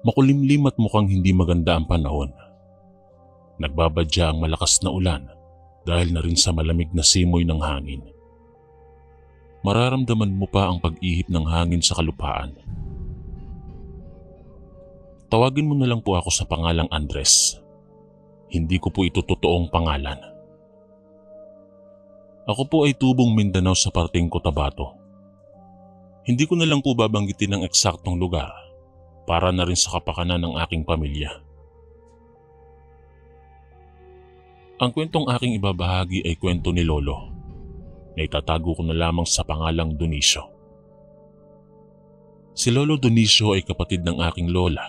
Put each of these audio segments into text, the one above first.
Makulimlim at mukhang hindi maganda ang panahon. Nagbabadya ang malakas na ulan dahil na rin sa malamig na simoy ng hangin. Mararamdaman mo pa ang pag-ihip ng hangin sa kalupaan. Tawagin mo na lang po ako sa pangalang Andres. Hindi ko po ito totoong pangalan. Ako po ay tubong Mindanao sa parteng Cotabato. Hindi ko na lang po babanggitin ang eksaktong lugar para na rin sa kapakanan ng aking pamilya. Ang kwentong aking ibabahagi ay kwento ni Lolo na itatago ko na lamang sa pangalang Dionisio. Si Lolo Dionisio ay kapatid ng aking lola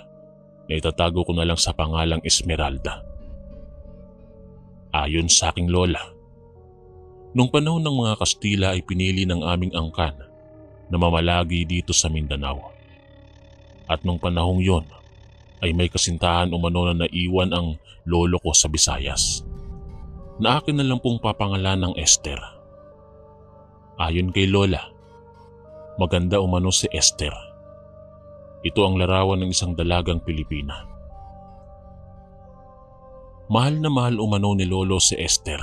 na itatago ko na lang sa pangalang Esmeralda. Ayon sa aking lola, nung panahon ng mga Kastila ay pinili ng aming angkan na mamalagi dito sa Mindanao. At nung panahong yon ay may kasintahan umano na naiwan ang lolo ko sa Visayas, na akin na lang pong papangalan ng Esther. Ayon kay lola, maganda umano si Esther. Ito ang larawan ng isang dalagang Pilipina. Mahal na mahal umano ni lolo si Esther.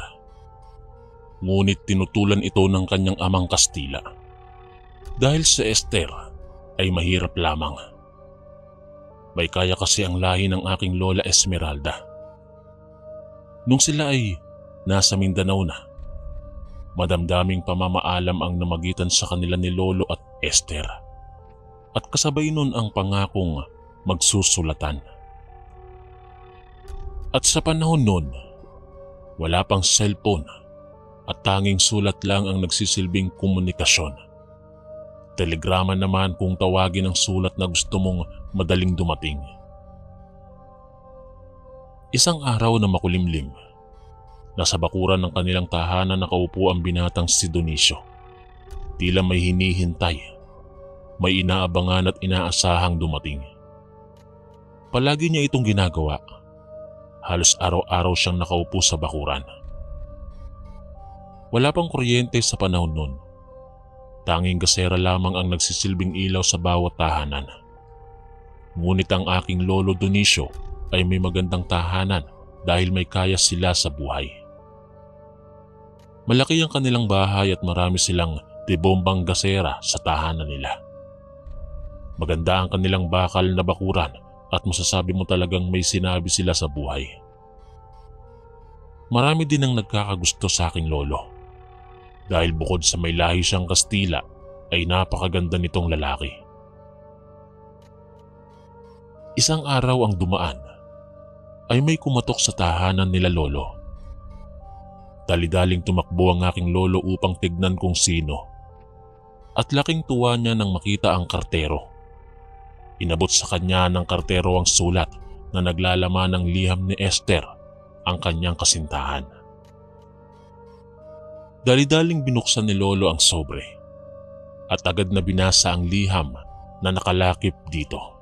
Ngunit tinutulan ito ng kanyang amang Kastila. Dahil si Esther ay mahirap lamang. May kaya kasi ang lahi ng aking lola Esmeralda. Nung sila ay nasa Mindanao na, madamdaming pamamaalam ang namagitan sa kanila ni Lolo at Esther. At kasabay nun ang pangakong magsusulatan. At sa panahon nun, wala pang cellphone at tanging sulat lang ang nagsisilbing komunikasyon. Telegrama naman kung tawagin ang sulat na gusto mong madaling dumating. Isang araw na makulimlim, nasa bakuran ng kanilang tahanan nakaupo ang binatang si Dionisio. Tila may hinihintay, may inaabangan at inaasahang dumating. Palagi niya itong ginagawa. Halos araw-araw siyang nakaupo sa bakuran. Wala pang kuryente sa panahon nun. Tanging gasera lamang ang nagsisilbing ilaw sa bawat tahanan. Ngunit ang aking lolo Dionisio ay may magandang tahanan dahil may kaya sila sa buhay. Malaki ang kanilang bahay at marami silang tibombang gasera sa tahanan nila. Maganda ang kanilang bakal na bakuran at masasabi mo talagang may sinabi sila sa buhay. Marami din ang nagkakagusto sa aking lolo. Dahil bukod sa may lahi siyang Kastila ay napakaganda nitong lalaki. Isang araw ang dumaan ay may kumatok sa tahanan nila lolo. Dali-daling tumakbo ang aking lolo upang tignan kung sino. At laking tuwa niya nang makita ang kartero. Inabot sa kanya ng kartero ang sulat na naglalaman ng liham ni Esther, ang kanyang kasintahan. Dali-daling binuksan ni lolo ang sobre at agad na binasa ang liham na nakalakip dito.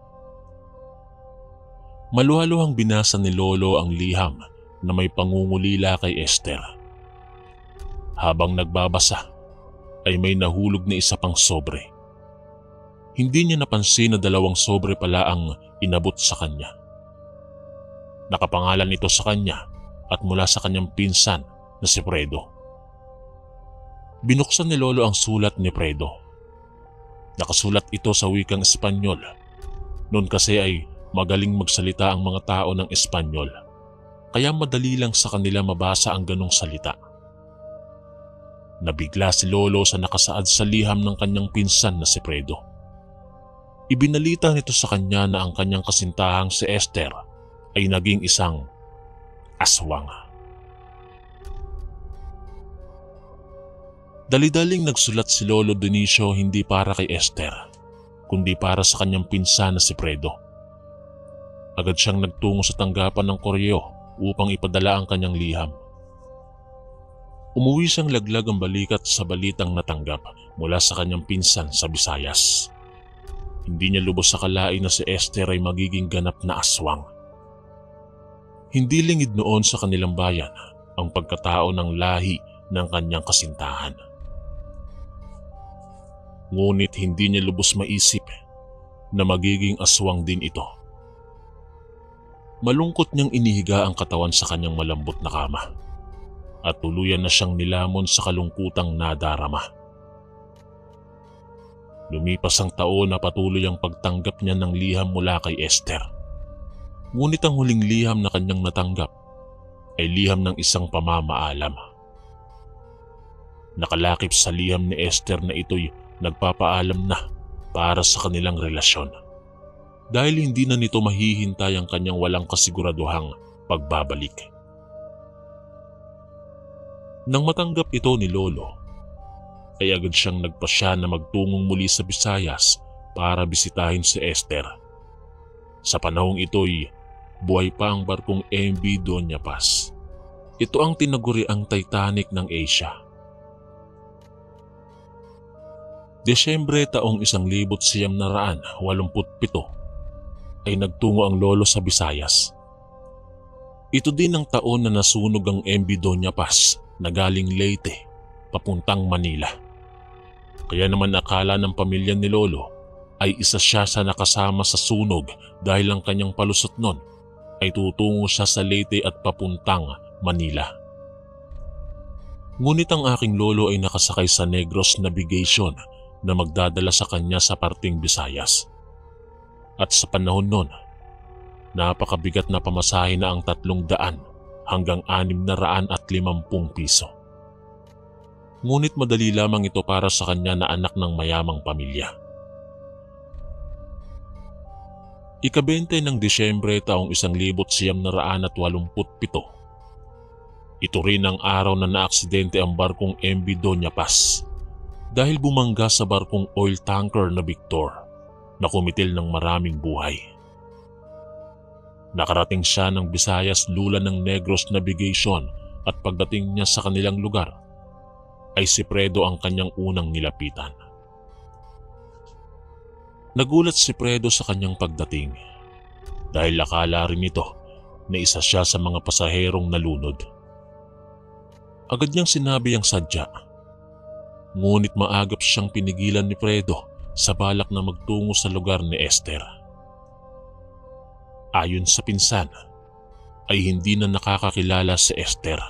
Maluhaluhang binasa ni lolo ang liham na may pangungulila kay Esther. Habang nagbabasa ay may nahulog na isa pang sobre. Hindi niya napansin na 2 sobre pala ang inabot sa kanya. Nakapangalan ito sa kanya at mula sa kanyang pinsan na si Fredo. Binuksan ni lolo ang sulat ni Fredo. Nakasulat ito sa wikang Espanyol. Noon kasi ay magaling magsalita ang mga tao ng Espanyol, kaya madali lang sa kanila mabasa ang ganong salita. Nabigla si lolo sa nakasaad sa liham ng kanyang pinsan na si Fredo. Ibinalita nito sa kanya na ang kanyang kasintahang si Esther ay naging isang aswang. Dali-daling nagsulat si Lolo Dionisio hindi para kay Esther, kundi para sa kanyang pinsan na si Fredo. Agad siyang nagtungo sa tanggapan ng koreo upang ipadala ang kanyang liham. Umuwi siyang laglag ang balikat sa balitang natanggap mula sa kanyang pinsan sa Visayas. Hindi niya lubos sa kalain na si Esther ay magiging ganap na aswang. Hindi lingid noon sa kanilang bayan ang pagkatao ng lahi ng kanyang kasintahan. Ngunit hindi niya lubos maisip na magiging aswang din ito Malungkot niyang inihiga ang katawan sa kanyang malambot na kama at tuluyan na siyang nilamon sa kalungkutang nadarama. Lumipas ang taon na patuloy ang pagtanggap niya ng liham mula kay Esther. Ngunit ang huling liham na kanyang natanggap ay liham ng isang pamamaalam. Nakalakip sa liham ni Esther na ito'y nagpapaalam na para sa kanilang relasyon dahil hindi na nito mahihintay ang kanyang walang kasiguraduhang pagbabalik. Nang matanggap ito ni Lolo, ay agad siyang nagpasya na magtungong muli sa Visayas para bisitahin si Esther. Sa panahong ito'y buhay pa ang barkong MV Doña Paz. Ito ang tinaguriang Titanic ng Asia. Desyembre taong 1987 ay nagtungo ang lolo sa Visayas. Ito din ang taon na nasunog ang MV Doña Paz na galing Leyte papuntang Manila. Kaya naman akala ng pamilya ni Lolo ay isa siya sa nakasama sa sunog dahil ang kanyang palusot nun ay tutungo siya sa Leyte at papuntang Manila. Ngunit ang aking lolo ay nakasakay sa Negros Navigation na magdadala sa kanya sa parting Visayas. At sa panahon nun, napakabigat na pamasahe na ang 300 hanggang 650 piso. Ngunit madali lamang ito para sa kanya na anak ng mayamang pamilya. Ika-20 ng Disyembre taong 1987, ito rin ang araw na naaksidente ang barkong MV Doña Paz dahil bumangga sa barkong oil tanker na Victor na kumitil ng maraming buhay. Nakarating siya ng Visayas lula ng Negros Navigation at pagdating niya sa kanilang lugar ay si Fredo ang kanyang unang nilapitan. Nagulat si Fredo sa kanyang pagdating dahil akala rin nito na isa siya sa mga pasaherong nalunod. Agad niyang sinabi ang sadya, ngunit maagap siyang pinigilan ni Fredo sa balak na magtungo sa lugar ni Esther. Ayon sa pinsan, ay hindi na nakakakilala si Esther.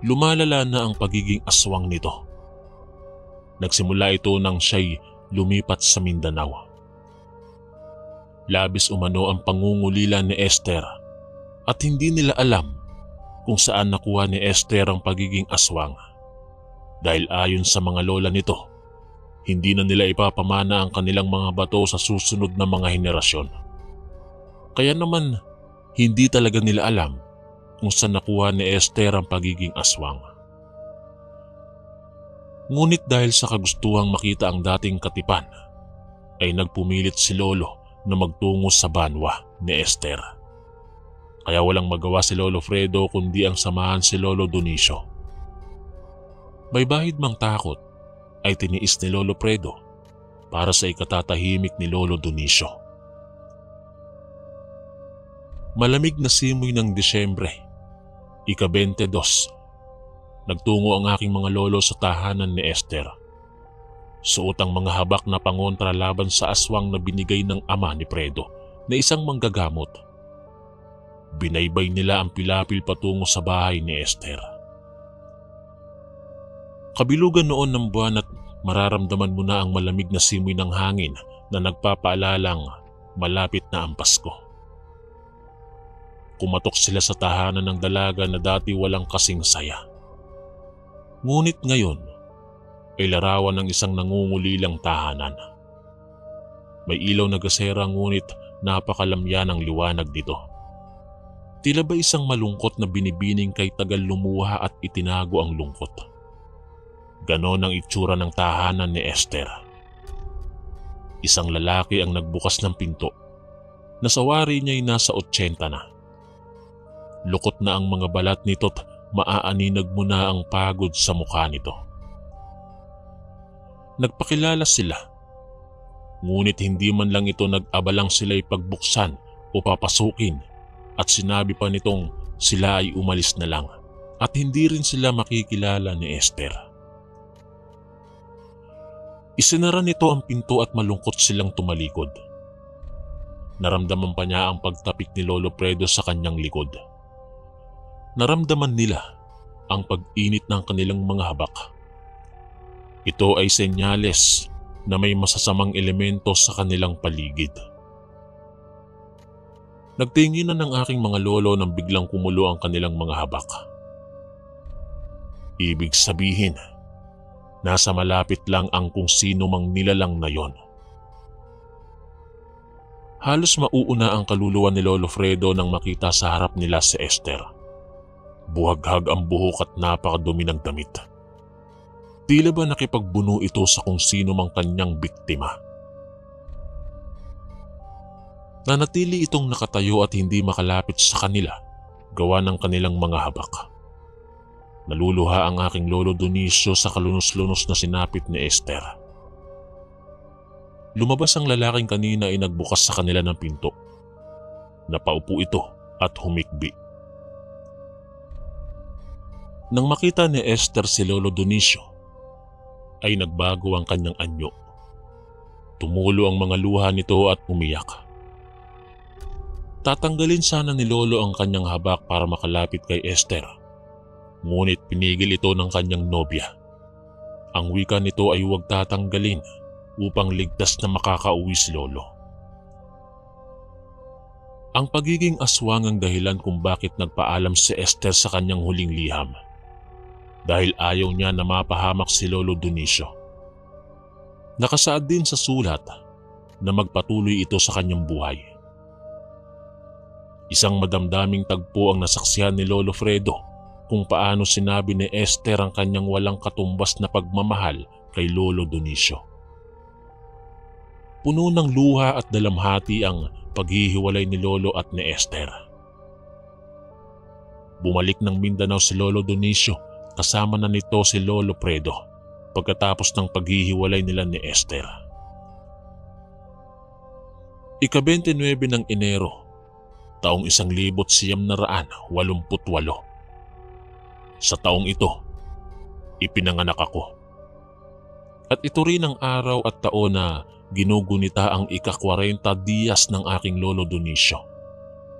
Lumalala na ang pagiging aswang nito. Nagsimula ito nang siya'y lumipat sa Mindanao. Labis umano ang pangungulila ni Esther at hindi nila alam kung saan nakuha ni Esther ang pagiging aswang. Dahil ayon sa mga lola nito, hindi na nila ipapamana ang kanilang mga bato sa susunod na mga henerasyon. Kaya naman, hindi talaga nila alam kung saan nakuha ni Esther ang pagiging aswang. Ngunit dahil sa kagustuhang makita ang dating katipan, ay nagpumilit si Lolo na magtungo sa banwa ni Esther. Kaya walang magawa si Lolo Fredo kundi ang samahan si Lolo Dionisio. May bahid mang takot ay tiniis ni Lolo Fredo para sa ikatatahimik ni Lolo Dionisio. Malamig na simoy ng Disyembre, ika-22, nagtungo ang aking mga lolo sa tahanan ni Esther. Suot ang mga habak na pangontra laban sa aswang na binigay ng ama ni Fredo na isang manggagamot. Binaybay nila ang pilapil patungo sa bahay ni Esther. Kabilugan noon ng buwan at mararamdaman mo na ang malamig na simoy ng hangin na nagpapaalalang malapit na ang Pasko. Kumatok sila sa tahanan ng dalaga na dati walang kasing saya. Ngunit ngayon ay larawan ng isang nangungulilang tahanan. May ilaw na gasera ngunit napakalamya ng liwanag dito. Tila ba isang malungkot na binibining kay tagal lumuha at itinago ang lungkot. Ganon ang itsura ng tahanan ni Esther. Isang lalaki ang nagbukas ng pinto. Nasawari niya'y nasa 80 na. Lukot na ang mga balat nito't maaaninag mo na ang pagod sa mukha nito. Nagpakilala sila. Ngunit hindi man lang ito nag-abalang sila'y pagbuksan o papasukin at sinabi pa nitong sila ay umalis na lang at hindi rin sila makikilala ni Esther. Isinara nito ang pinto at malungkot silang tumalikod. naramdaman pa niya ang pagtapik ni Lolo Fredo sa kanyang likod. Naramdaman nila ang pag-init ng kanilang mga habak. Ito ay senyales na may masasamang elemento sa kanilang paligid. Nagtinginan ng aking mga lolo nang biglang kumulo ang kanilang mga habak. Ibig sabihin, nasa malapit lang ang kung sino mang nilalang na yon. Halos mauuna ang kaluluwa ni Lolo Fredo nang makita sa harap nila si Esther. Buhaghag ang buhok at napakadumi ng damit. Tila ba nakipagbuno ito sa kung sino mang kanyang biktima. Nanatili itong nakatayo at hindi makalapit sa kanila gawa ng kanilang mga habak. Naluluha ang aking Lolo Dionisio sa kalunos-lunos na sinapit ni Esther. Lumabas ang lalaking kanina ay nagbukas sa kanila ng pinto. Napaupo ito at humikbi. Nang makita ni Esther si Lolo Dionisio, ay nagbago ang kanyang anyo. Tumulo ang mga luha nito at umiyak. Tatanggalin sana ni Lolo ang kanyang habak para makalapit kay Esther. Ngunit pinigil ito ng kanyang nobya. Ang wika nito ay huwag tatanggalin upang ligtas na makakauwi si Lolo. Ang pagiging aswang ang dahilan kung bakit nagpaalam si Esther sa kanyang huling liham. Dahil ayaw niya na mapahamak si Lolo Dionisio. Nakasaad din sa sulat na magpatuloy ito sa kanyang buhay. Isang madamdaming tagpo ang nasaksihan ni Lolo Fredo kung paano sinabi ni Esther ang kanyang walang katumbas na pagmamahal kay Lolo Dionisio. Puno ng luha at dalamhati ang paghihiwalay ni Lolo at ni Esther. Bumalik ng Mindanao si Lolo Dionisio kasama na nito si Lolo Fredo pagkatapos ng paghihiwalay nila ni Esther. Ika-29 ng Enero, taong 1988. Sa taong ito, ipinanganak ako. At ito rin ang araw at taon na ginugunita ang ika-40 diyas ng aking Lolo Dionisio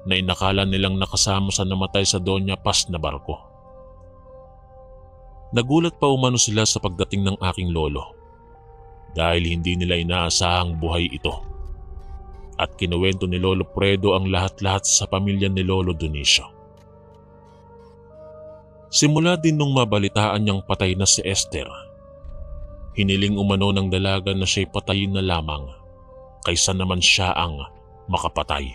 na inakala nilang nakasama sa namatay sa Doña Paz na barko. Nagulat pa umano sila sa pagdating ng aking lolo dahil hindi nila inaasahang buhay ito. At kinuwento ni Lolo Fredo ang lahat-lahat sa pamilya ni Lolo Dionisio. Simula din nung mabalitaan niyang patay na si Esther, hiniling umano ng dalaga na siya'y patayin na lamang kaysa naman siya ang makapatay.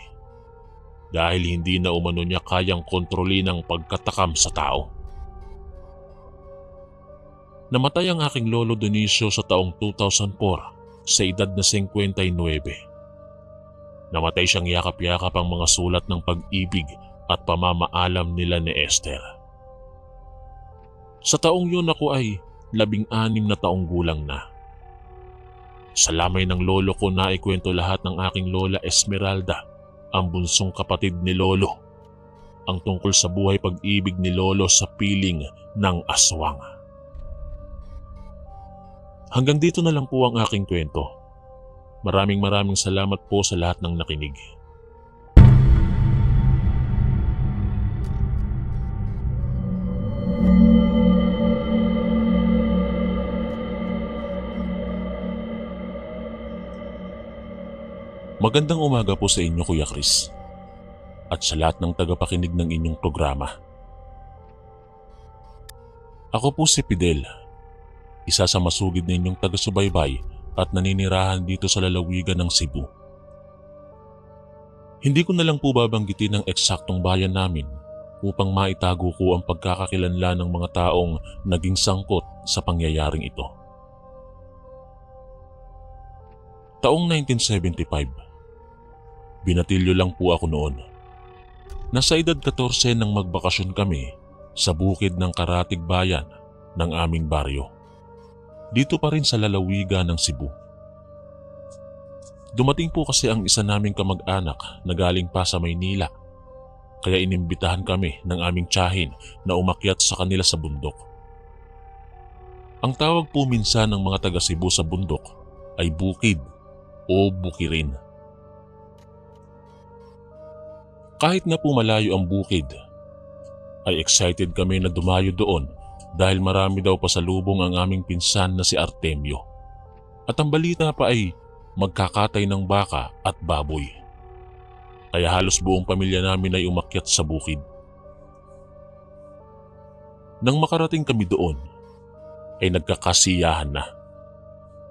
Dahil hindi na umano niya kayang kontrolin ang pagkatakam sa tao. Namatay ang aking Lolo Dionisio sa taong 2004 sa edad na 59. Namatay siyang yakap-yakap ang mga sulat ng pag-ibig at pamamaalam nila ni Esther. Sa taong yun ako ay 16 na taong gulang na. Sa lamay ng lolo ko na ikwento lahat ng aking Lola Esmeralda, ang bunsong kapatid ni Lolo, ang tungkol sa buhay pag-ibig ni Lolo sa piling ng aswang. Hanggang dito na lang po ang aking kwento. Maraming salamat po sa lahat ng nakinig. Magandang umaga po sa inyo, Kuya Chris, at sa lahat ng tagapakinig ng inyong programa. Ako po si Fidel, isa sa masugid ninyong taga-subaybay at naninirahan dito sa lalawigan ng Cebu. Hindi ko na lang po babanggitin ang eksaktong bayan namin upang maitago ko ang pagkakakilanlan ng mga taong naging sangkot sa pangyayaring ito. Taong 1975, binatilyo lang po ako noon. Nasa edad 14 nang magbakasyon kami sa bukid ng Karatig Bayan ng aming baryo. Dito pa rin sa lalawigan ng Cebu. Dumating po kasi ang isa naming kamag-anak na galing pa sa Maynila, kaya inimbitahan kami ng aming tiyahin na umakyat sa kanila sa bundok. Ang tawag po minsan ng mga taga Cebu sa bundok ay bukid o bukirin. Kahit na po malayo ang bukid, ay excited kami na dumayo doon dahil marami daw pasalubong ang aming pinsan na si Artemio. At ang balita pa ay magkakatay ng baka at baboy. Kaya halos buong pamilya namin ay umakyat sa bukid. Nang makarating kami doon, ay nagkakasiyahan na.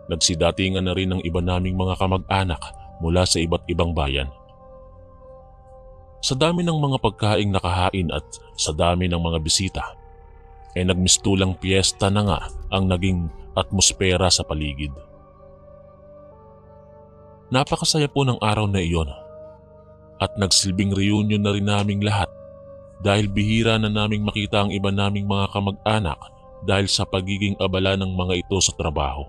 Nagsidatingan na rin ng iba naming mga kamag-anak mula sa iba't ibang bayan. Sa dami ng mga pagkaing nakahain at sa dami ng mga bisita, ay nagmistulang piyesta na nga ang naging atmosfera sa paligid. Napakasaya po ng araw na iyon at nagsilbing reunion na rin naming lahat dahil bihira na naming makita ang iba naming mga kamag-anak dahil sa pagiging abala ng mga ito sa trabaho.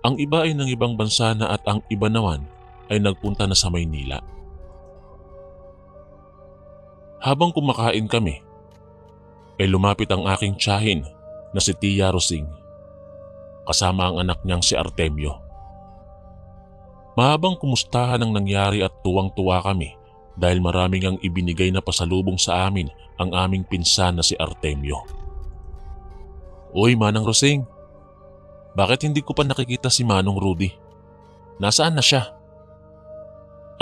Ang iba ay ng ibang bansa na at ang iba naman ay nagpunta na sa Maynila. Habang kumakain kami, ay lumapit ang aking tiyahin na si Tia Rosing, kasama ang anak niyang si Artemio. Mahabang kumustahan ang nangyari at tuwang-tuwa kami dahil maraming ang ibinigay na pasalubong sa amin ang aming pinsan na si Artemio. Uy, Manang Rosing, bakit hindi ko pa nakikita si Manong Rudy? Nasaan na siya?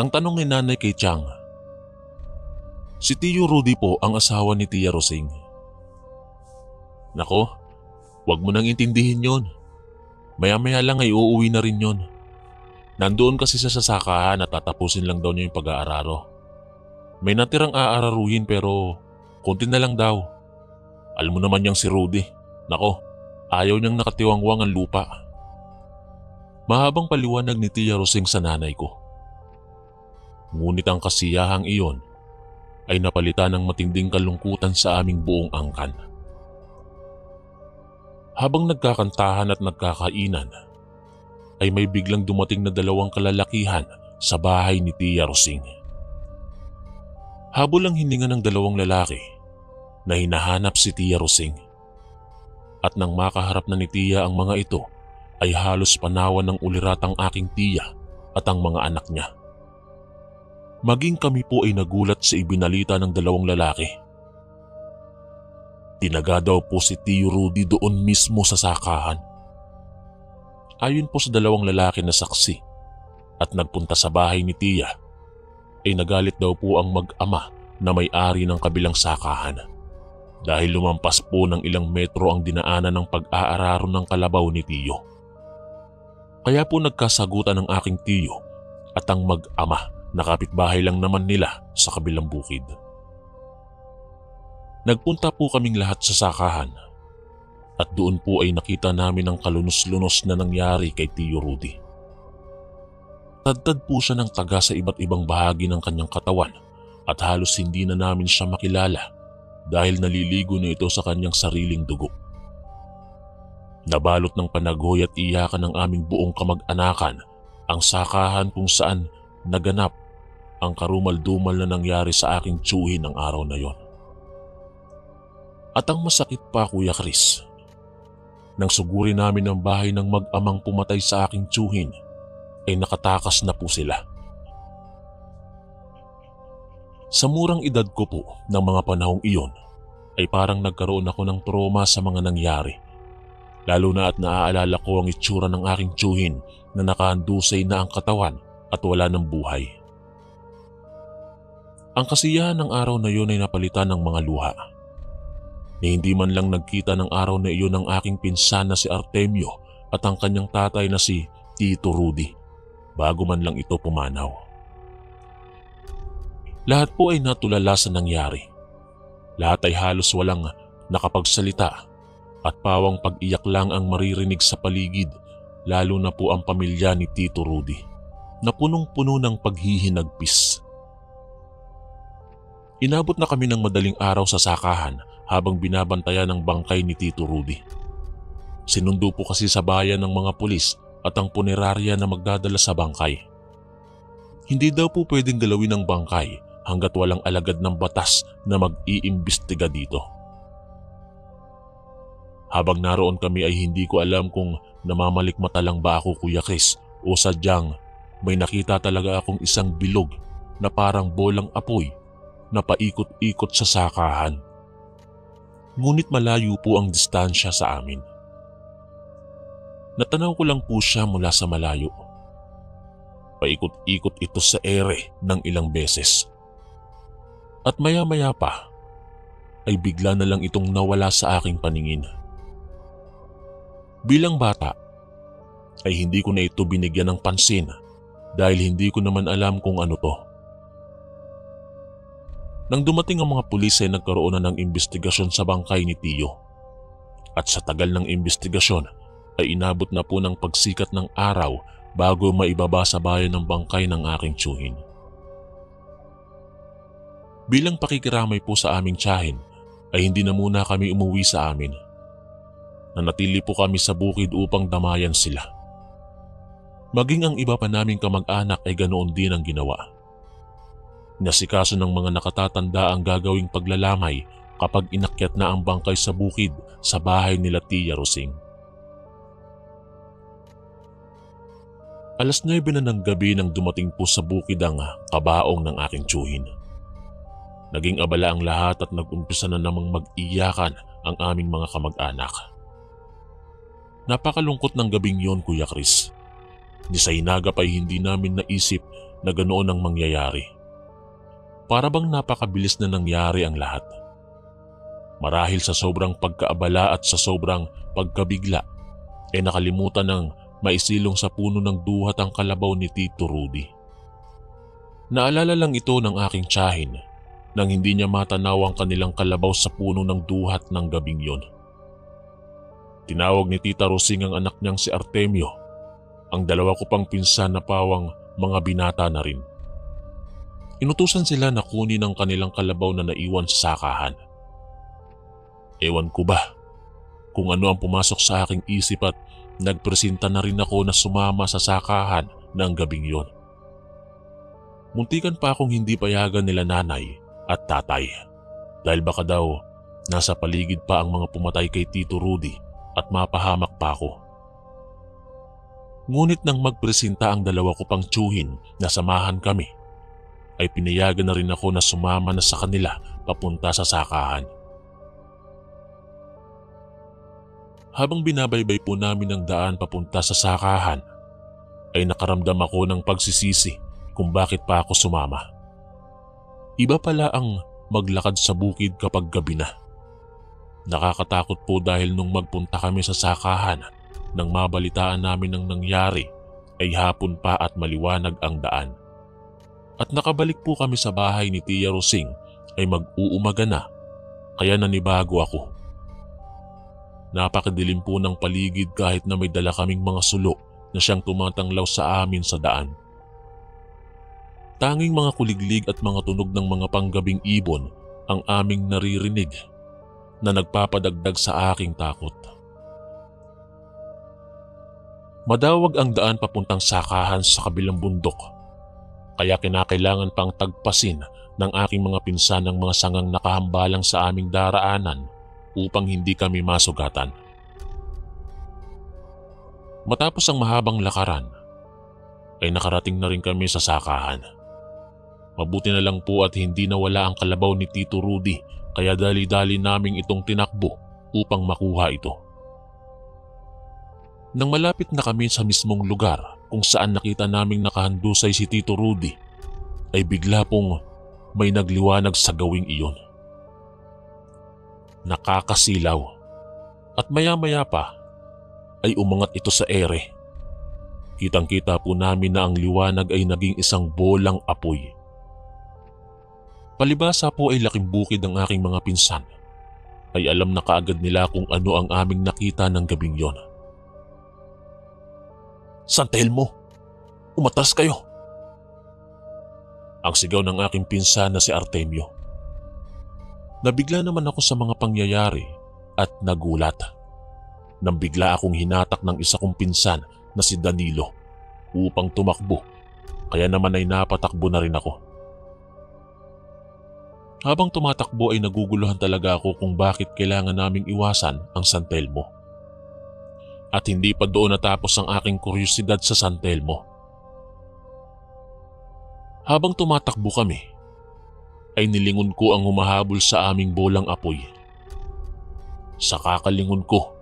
Ang tanong ni nanay kay Chang. Si Tio Rudy po ang asawa ni Tia Rosing. Nako, wag mo nang intindihin yon. Maya-maya lang ay uuwi na rin yon. Nandoon kasi sa sasakahan at tatapusin lang daw niya yung pag-aararo. May natirang aararuhin pero konti na lang daw. Alam mo naman niyang si Rudy. Nako, ayaw niyang nakatiwangwang ang lupa. Mahabang paliwanag ni Tia Rosing sa nanay ko. Ngunit ang kasiyahang iyon ay napalitan ng matinding kalungkutan sa aming buong angkan. Habang nagkakantahan at nagkakainan, ay may biglang dumating na dalawang kalalakihan sa bahay ni Tia Rosing. Habol ang hininga ng dalawang lalaki na hinahanap si Tia Rosing. At nang makaharap na ni Tia ang mga ito, ay halos panawan ng ulirat ang aking tiya at ang mga anak niya. Maging kami po ay nagulat sa ibinalita ng dalawang lalaki. Tinaga daw po si Tio Rudy doon mismo sa sakahan. Ayon po sa dalawang lalaki na saksi at nagpunta sa bahay ni Tia, ay nagalit daw po ang mag-ama na may-ari ng kabilang sakahan dahil lumampas po ng ilang metro ang dinaanan ng pag-aararo ng kalabaw ni Tio. Kaya po nagkasagutan ng aking tiyo at ang mag-ama na kapitbahay lang naman nila sa kabilang bukid. Nagpunta po kaming lahat sa sakahan at doon po ay nakita namin ang kalunos-lunos na nangyari kay Tio Rudy. Tadtad po siya ng taga sa iba't ibang bahagi ng kanyang katawan at halos hindi na namin siya makilala dahil naliligo na ito sa kanyang sariling dugo. Nabalot ng panaghoy at iyakan ng aming buong kamag-anakan ang sakahan kung saan naganap ang karumal-dumal na nangyari sa aking tiyuhin ng araw na yon. At ang masakit pa, Kuya Chris, nang suguri namin ang bahay ng mag-amang pumatay sa aking tiyuhin, ay nakatakas na po sila. Sa murang edad ko po ng mga panahong iyon, ay parang nagkaroon ako ng trauma sa mga nangyari. Lalo na at naaalala ko ang itsura ng aking tiyuhin na nakahandusay na ang katawan at wala ng buhay. Ang kasiyahan ng araw na iyon ay napalitan ng mga luha. Ni hindi man lang nagkita ng araw na iyon ang aking pinsan na si Artemio at ang kanyang tatay na si Tito Rudy bago man lang ito pumanaw. Lahat po ay natulala sa nangyari. Lahat ay halos walang nakapagsalita at pawang pag-iyak lang ang maririnig sa paligid, lalo na po ang pamilya ni Tito Rudy na punong-puno ng paghihinagpis. Inabot na kami ng madaling araw sa sakahan habang binabantayan ang bangkay ni Tito Rudy. Sinundo po kasi sa bayan ng mga pulis at ang punerarya na magdadala sa bangkay. Hindi daw po pwedeng galawin ang bangkay hanggat walang alagad ng batas na mag-iimbestiga dito. Habang naroon kami ay hindi ko alam kung namamalikmata lang ba ako, Kuya Chris, o sadyang may nakita talaga akong isang bilog na parang bolang apoy na paikot-ikot sa sakahan. Ngunit malayo po ang distansya sa amin. Natanaw ko lang po siya mula sa malayo. Paikot-ikot ito sa ere ng ilang beses. At maya-maya pa ay bigla na lang itong nawala sa aking paningin. Bilang bata ay hindi ko na ito binigyan ng pansin dahil hindi ko naman alam kung ano to. Nang dumating ang mga pulis ay nagkaroon na ng investigasyon sa bangkay ni Tio. At sa tagal ng investigasyon ay inabot na po ng pagsikat ng araw bago maibaba sa bayan ng bangkay ng aking tiyuhin. Bilang pakikiramay po sa aming tiyahin ay hindi na muna kami umuwi sa amin. Nanatili po kami sa bukid upang damayan sila. Maging ang iba pa naming kamag-anak ay ganoon din ang ginawa. Inasikaso ng mga nakatatanda ang gagawing paglalamay kapag inakyat na ang bangkay sa bukid sa bahay nila Tia Rosing. Alas 9 na ng gabi nang dumating po sa bukid ang kabaong ng aking tiyuhin. Naging abala ang lahat at nag-umpisa na namang mag-iyakan ang aming mga kamag-anak. Napakalungkot ng gabing yon, Kuya Chris. Ni sa hinagap ay hindi namin naisip na ganoon ang mangyayari. Para bang napakabilis na nangyari ang lahat. Marahil sa sobrang pagkaabala at sa sobrang pagkabigla, nakalimutan ng maisilong sa puno ng duhat ang kalabaw ni Tito Rudy. Naalala lang ito ng aking tiyahin nang hindi niya matanaw ang kanilang kalabaw sa puno ng duhat ng gabing yon. Tinawag ni Tita Rosing ang anak niyang si Artemio, ang dalawa ko pang pinsan na pawang mga binata na rin. Inutusan sila na kunin ang kanilang kalabaw na naiwan sa sakahan. Ewan ko ba kung ano ang pumasok sa aking isip at nagpresenta na rin ako na sumama sa sakahan ng gabing yon. Muntikan pa akong hindi payagan nila nanay at tatay dahil baka daw nasa paligid pa ang mga pumatay kay Tito Rudy at mapahamak pa ako. Ngunit nang magpresenta ang dalawa ko pang tiyuhin na samahan kami, ay pinayagan na rin ako na sumama na sa kanila papunta sa sakahan. Habang binabaybay po namin ang daan papunta sa sakahan, ay nakaramdam ako ng pagsisisi kung bakit pa ako sumama. Iba pala ang maglakad sa bukid kapag gabi na. Nakakatakot po dahil nung magpunta kami sa sakahan, nang mabalitaan namin ang nangyari, ay hapon pa at maliwanag ang daan. At nakabalik po kami sa bahay ni Tia Rosing ay mag-uumaga na, kaya nanibago ako. Napakadilim po ng paligid kahit na may dala kaming mga sulo na siyang tumatanglaw sa amin sa daan. Tanging mga kuliglig at mga tunog ng mga panggabing ibon ang aming naririnig na nagpapadagdag sa aking takot. Madawag ang daan papuntang sakahan sa kabilang bundok, kaya kinakailangan pang tagpasin ng aking mga pinsan ng mga sangang nakahambalang sa aming daraanan upang hindi kami masugatan. Matapos ang mahabang lakaran, ay nakarating na rin kami sa sakahan. Mabuti na lang po at hindi nawala ang kalabaw ni Tito Rudy, kaya dali-dali naming itong tinakbo upang makuha ito. Nang malapit na kami sa mismong lugar kung saan nakita naming nakahandusay si Tito Rudy, ay bigla pong may nagliwanag sa gawing iyon. Nakakasilaw at maya-maya pa ay umangat ito sa ere. Kitang-kita po namin na ang liwanag ay naging isang bolang apoy. Palibasa po ay laking bukid ang aking mga pinsan, ay alam na kaagad nila kung ano ang aming nakita ng gabing yon. "San Telmo, umatras kayo!" Ang sigaw ng aking pinsan na si Artemio. Nabigla naman ako sa mga pangyayari at nagulat nang bigla akong hinatak ng isa kong pinsan na si Danilo upang tumakbo, kaya naman ay napatakbo na rin ako. Habang tumatakbo ay naguguluhan talaga ako kung bakit kailangan naming iwasan ang San Telmo. At hindi pa doon natapos ang aking kuryosidad sa San Telmo. Habang tumatakbo kami, ay nilingon ko ang humahabol sa aming bolang apoy. Sa kakalingon ko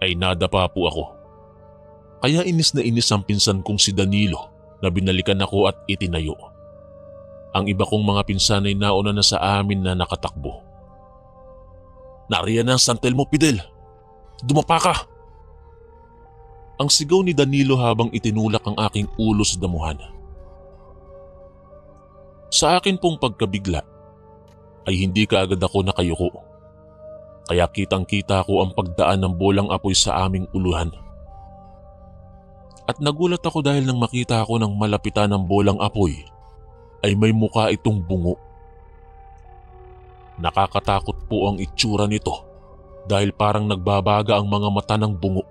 ay nadapa po ako. Kaya inis na inis ang pinsan kong si Danilo na binalikan ako at itinayo. Ang iba kong mga pinsan ay nauna na sa amin na nakatakbo. "Nariyan ang santel mo, Fidel! Dumapa ka!" Ang sigaw ni Danilo habang itinulak ang aking ulo sa damuhan. Sa akin pong pagkabigla ay hindi kaagad ako nakayuko. Kaya kitang-kita ko ang pagdaan ng bolang apoy sa aming uluhan. At nagulat ako dahil nang makita ako ng malapitan ng bolang apoy ay may muka itong bungo. Nakakatakot po ang itsura nito dahil parang nagbabaga ang mga mata ng bungo.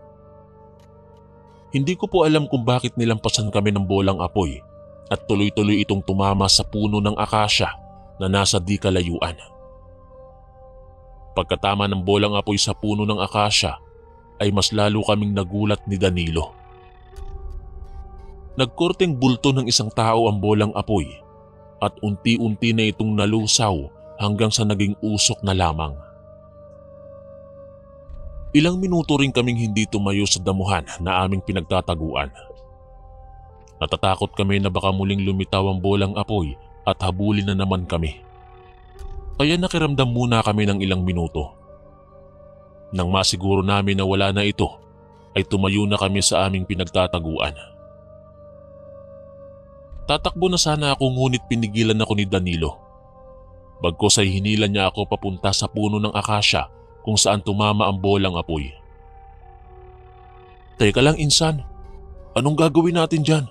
Hindi ko po alam kung bakit nilampasan kami ng bolang apoy at tuloy-tuloy itong tumama sa puno ng akasya na nasa di kalayuan. Pagkatama ng bolang apoy sa puno ng akasya ay mas lalo kaming nagulat ni Danilo. Nagkorteng bulto ng isang tao ang bolang apoy at unti-unti na itong nalusaw hanggang sa naging usok na lamang. Ilang minuto rin kaming hindi tumayo sa damuhan na aming pinagtataguan. Natatakot kami na baka muling lumitaw ang bolang apoy at habulin na naman kami. Kaya nakiramdam muna kami ng ilang minuto. Nang masiguro namin na wala na ito, ay tumayo na kami sa aming pinagtataguan. Tatakbo na sana ako ngunit pinigilan ako ni Danilo. Bagkus ay hinila niya ako papunta sa puno ng akasya kung saan tumama ang bolang apoy. "Teka lang, insan. Anong gagawin natin dyan?"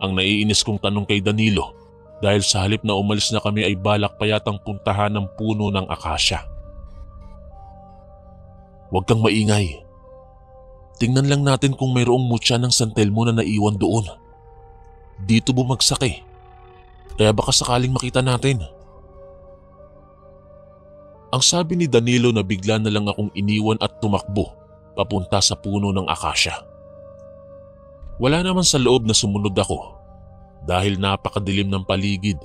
Ang naiinis kong tanong kay Danilo dahil sa halip na umalis na kami ay balak pa yatang puntahan ng puno ng akasya. "Huwag kang maingay. Tingnan lang natin kung mayroong mutya ng santel mo na naiwan doon. Dito bumagsak eh. Kaya baka sakaling makita natin." Ang sabi ni Danilo na bigla na lang akong iniwan at tumakbo papunta sa puno ng akasya. Wala naman sa loob na sumunod ako dahil napakadilim ng paligid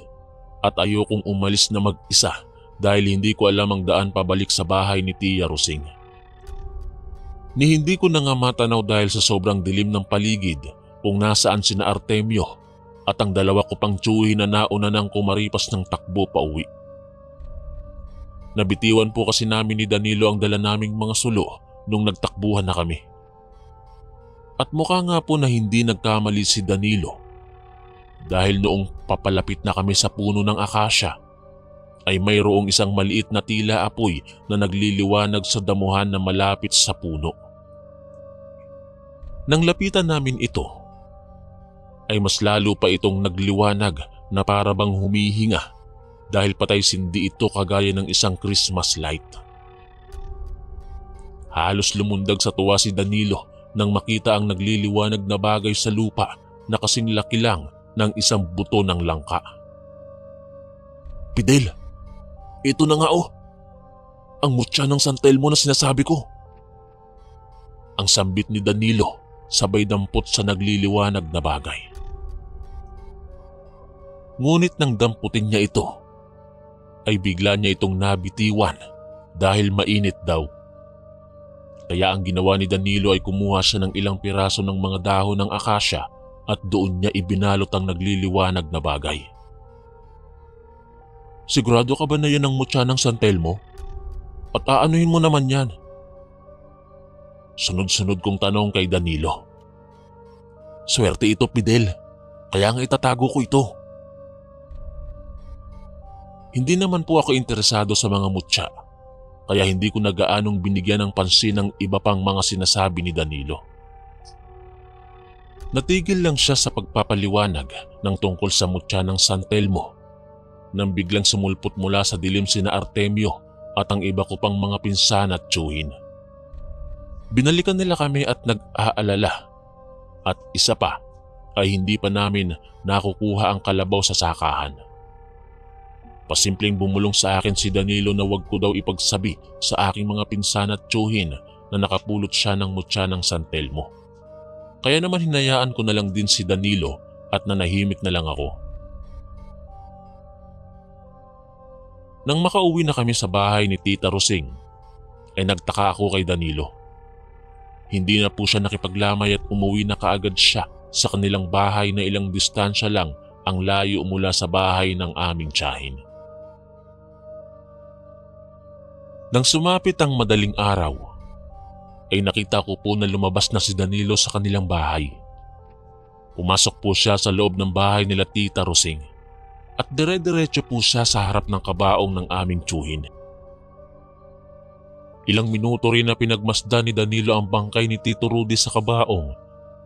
at ayokong umalis na mag-isa dahil hindi ko alam ang daan pabalik sa bahay ni Tia Rosing. Ni hindi ko na nga matanaw dahil sa sobrang dilim ng paligid kung nasaan sina Artemio at ang dalawa ko pang tiyuhin na nauna nang kumaripas ng takbo pa uwi. Nabitiwan po kasi namin ni Danilo ang dala naming mga sulo nung nagtakbuhan na kami. At mukha nga po na hindi nagkamali si Danilo dahil noong papalapit na kami sa puno ng akasya ay mayroong isang maliit na tila apoy na nagliliwanag sa damuhan na malapit sa puno. Nang lapitan namin ito ay mas lalo pa itong nagliwanag na para bang humihinga dahil patay sindi ito kagaya ng isang Christmas light. Halos lumundag sa tuwa si Danilo nang makita ang nagliliwanag na bagay sa lupa na kasing laki lang ng isang buto ng langka. "Fidel, ito na nga oh. Ang mutya ng santel mo na sinasabi ko." Ang sambit ni Danilo sabay dampot sa nagliliwanag na bagay. Ngunit nang damputin niya ito, ay bigla niya itong nabitiwan dahil mainit daw. Kaya ang ginawa ni Danilo ay kumuha siya ng ilang piraso ng mga dahon ng akasya at doon niya ibinalot ang nagliliwanag na bagay. "Sigurado ka ba na yan ang mutya ng santel mo? At aanuhin mo naman yan?" Sunod-sunod kong tanong kay Danilo. "Swerte ito, Fidel. Kaya nga itatago ko ito." Hindi naman po ako interesado sa mga mutya, kaya hindi ko na gaanong binigyan ng pansin ng iba pang mga sinasabi ni Danilo. Natigil lang siya sa pagpapaliwanag ng tungkol sa mutya ng San Telmo nang biglang sumulpot mula sa dilim sina Artemio at ang iba ko pang mga pinsan at tiyuhin. Binalikan nila kami at nag-aalala at isa pa ay hindi pa namin nakukuha ang kalabaw sa sakahan. Pasimpleng bumulong sa akin si Danilo na wag ko daw ipagsabi sa aking mga pinsan at tiyuhin na nakapulot siya ng mutya ng San Telmo. Kaya naman hinayaan ko na lang din si Danilo at nanahimik na lang ako. Nang makauwi na kami sa bahay ni Tita Rosing, ay nagtaka ako kay Danilo. Hindi na po siya nakipaglamay at umuwi na kaagad siya sa kanilang bahay na ilang distansya lang ang layo mula sa bahay ng aming tiyahin. Nang sumapit ang madaling araw, ay nakita ko po na lumabas na si Danilo sa kanilang bahay. Pumasok po siya sa loob ng bahay nila Tita Rosing at dire-diretso po siya sa harap ng kabaong ng aming tiyuhin. Ilang minuto rin na pinagmasdan ni Danilo ang bangkay ni Tito Rudy sa kabaong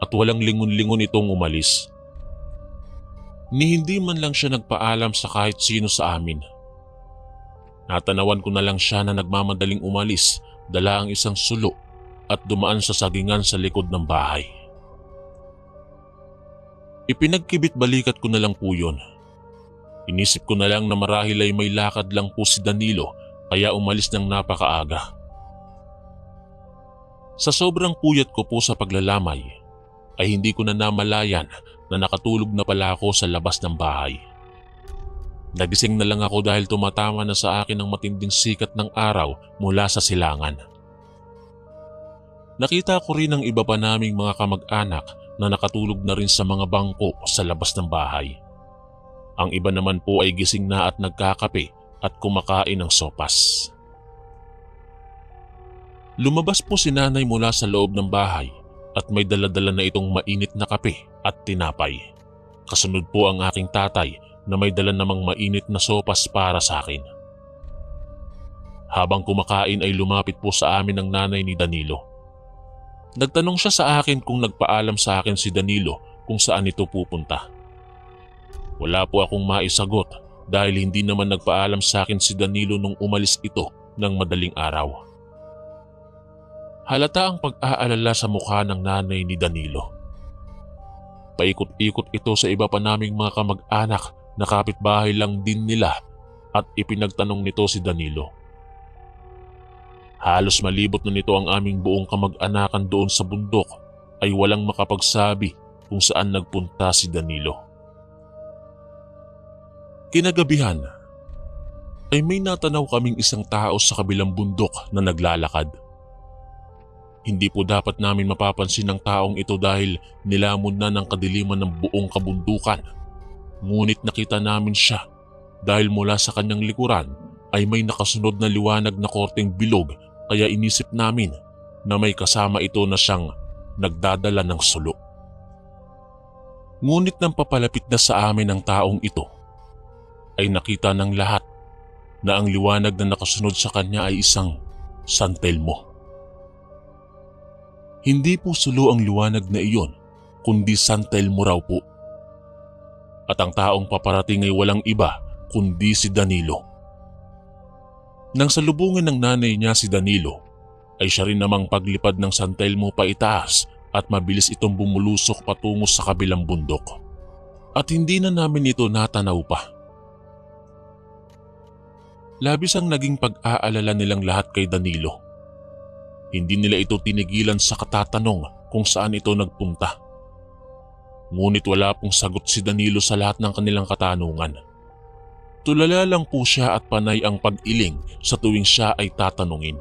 at walang lingon-lingon itong umalis. Ni hindi man lang siya nagpaalam sa kahit sino sa amin. Natanawan ko na lang siya na nagmamadaling umalis, dala ang isang sulo at dumaan sa sagingan sa likod ng bahay. Ipinagkibit balikat ko na lang po yun. Inisip ko na lang na marahil ay may lakad lang po si Danilo kaya umalis ng napakaaga. Sa sobrang puyat ko po sa paglalamay, ay hindi ko na namalayan na nakatulog na pala ako sa labas ng bahay. Nagising na lang ako dahil tumatama na sa akin ang matinding sikat ng araw mula sa silangan. Nakita ko rin ang iba pa naming mga kamag-anak na nakatulog na rin sa mga bangko sa labas ng bahay. Ang iba naman po ay gising na at nagkakape at kumakain ng sopas. Lumabas po si nanay mula sa loob ng bahay at may daladala na itong mainit na kape at tinapay. Kasunod po ang aking tatay na may dala namang mainit na sopas para sa akin. Habang kumakain ay lumapit po sa amin ang nanay ni Danilo. Nagtanong siya sa akin kung nagpaalam sa akin si Danilo kung saan ito pupunta. Wala po akong maisagot dahil hindi naman nagpaalam sa akin si Danilo nung umalis ito ng madaling araw. Halata ang pag-aalala sa mukha ng nanay ni Danilo. Paikot-ikot ito sa iba pa naming mga kamag-anak na kapitbahay lang din nila at ipinagtanong nito si Danilo. Halos malibot na nito ang aming buong kamag-anakan doon sa bundok ay walang makapagsabi kung saan nagpunta si Danilo. Kinagabihan ay may natanaw kaming isang tao sa kabilang bundok na naglalakad. Hindi po dapat namin mapapansin ng taong ito dahil nilamon na ng kadiliman ng buong kabundukan. Ngunit nakita namin siya dahil mula sa kanyang likuran ay may nakasunod na liwanag na korteng bilog kaya inisip namin na may kasama ito na siyang nagdadala ng sulo. Ngunit nang papalapit na sa amin ang taong ito ay nakita ng lahat na ang liwanag na nakasunod sa kanya ay isang San Telmo. Hindi po sulo ang liwanag na iyon, kundi San Telmo raw po. At ang taong paparating ay walang iba kundi si Danilo. Nang salubungin ng nanay niya si Danilo, ay siya rin namang paglipad ng San Telmo pa itaas at mabilis itong bumulusok patungo sa kabilang bundok. At hindi na namin ito natanaw pa. Labis ang naging pag-aalala nilang lahat kay Danilo. Hindi nila ito tinigilan sa katatanong kung saan ito nagpunta. Ngunit wala pong sagot si Danilo sa lahat ng kanilang katanungan. Tulala lang po siya at panay ang pag-iling sa tuwing siya ay tatanungin.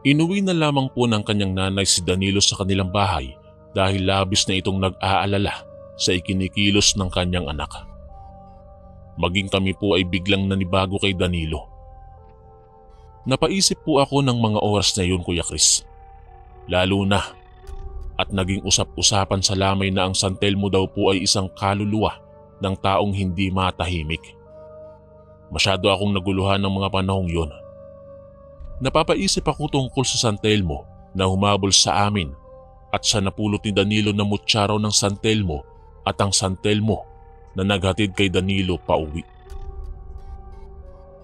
Inuwi na lamang po ng kanyang nanay si Danilo sa kanilang bahay dahil labis na itong nag-aalala sa ikinikilos ng kanyang anak. Maging kami po ay biglang nanibago kay Danilo. Napaisip po ako ng mga oras na yun, Kuya Chris. Lalo na at naging usap-usapan sa lamay na ang San Telmo daw po ay isang kaluluwa ng taong hindi matahimik. Masyado akong naguluhan ng mga panahong yun. Napapaisip ako tungkol sa San Telmo na humabol sa amin at sa napulot ni Danilo na mutya raw ng San Telmo at ang San Telmo na naghatid kay Danilo pauwi.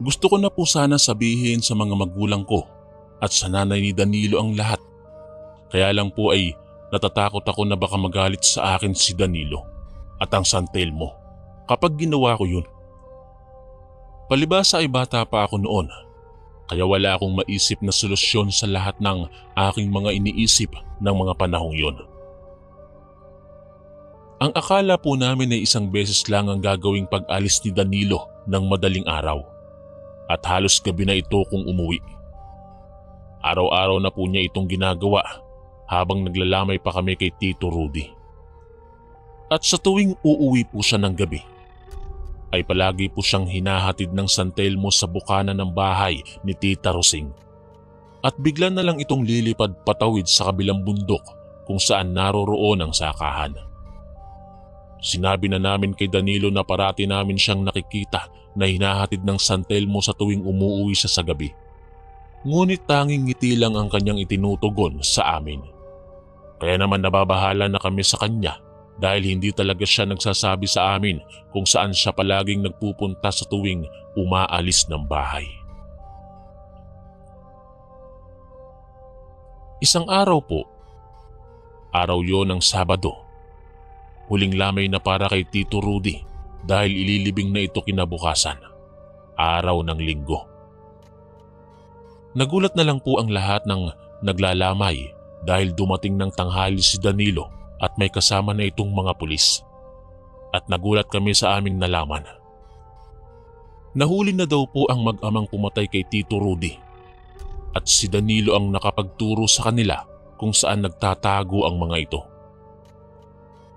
Gusto ko na po sana sabihin sa mga magulang ko at sa nanay ni Danilo ang lahat. Kaya lang po ay natatakot ako na baka magalit sa akin si Danilo at ang San Telmo kapag ginawa ko yun. Palibhasa ay bata pa ako noon, kaya wala akong maisip na solusyon sa lahat ng aking mga iniisip ng mga panahong yun. Ang akala po namin ay isang beses lang ang gagawing pag-alis ni Danilo ng madaling araw at halos gabi na ito kung umuwi. Araw-araw na po niya itong ginagawa habang naglalamay pa kami kay Tito Rudy. At sa tuwing uuwi po siya ng gabi, ay palagi po siyang hinahatid ng San Telmo sa bukana ng bahay ni Tita Rosing. At bigla na lang itong lilipad patawid sa kabilang bundok kung saan naroroon ang sakahan. Sinabi na namin kay Danilo na parati namin siyang nakikita na hinahatid ng San Telmo sa tuwing umuuwi siya sa gabi. Ngunit tanging ngiti lang ang kanyang itinutugon sa amin. Kaya naman nababahala na kami sa kanya dahil hindi talaga siya nagsasabi sa amin kung saan siya palaging nagpupunta sa tuwing umaalis ng bahay. Isang araw po, araw yon ng Sabado, huling lamay na para kay Tito Rudy dahil ililibing na ito kinabukasan, araw ng Linggo. Nagulat na lang po ang lahat ng naglalamay dahil dumating ng tanghali si Danilo at may kasama na itong mga pulis. At nagulat kami sa aming nalaman. Nahuli na daw po ang mag-amang pumatay kay Tito Rudy at si Danilo ang nakapagturo sa kanila kung saan nagtatago ang mga ito.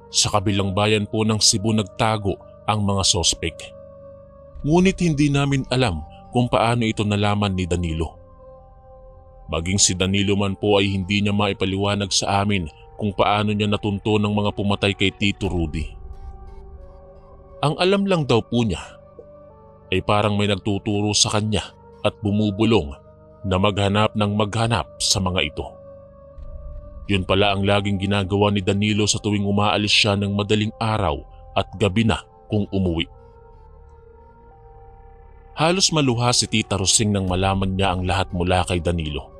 Sa kabilang bayan po ng Cebu nagtago ang mga sospek. Ngunit hindi namin alam kung paano ito nalaman ni Danilo. Maging si Danilo man po ay hindi niya maipaliwanag sa amin kung paano niya natunto ng mga pumatay kay Tito Rudy. Ang alam lang daw po niya ay parang may nagtuturo sa kanya at bumubulong na maghanap ng maghanap sa mga ito. Yun pala ang laging ginagawa ni Danilo sa tuwing umaalis siya ng madaling araw at gabi na kung umuwi. Halos maluha si Tita Rosing nang malaman niya ang lahat mula kay Danilo.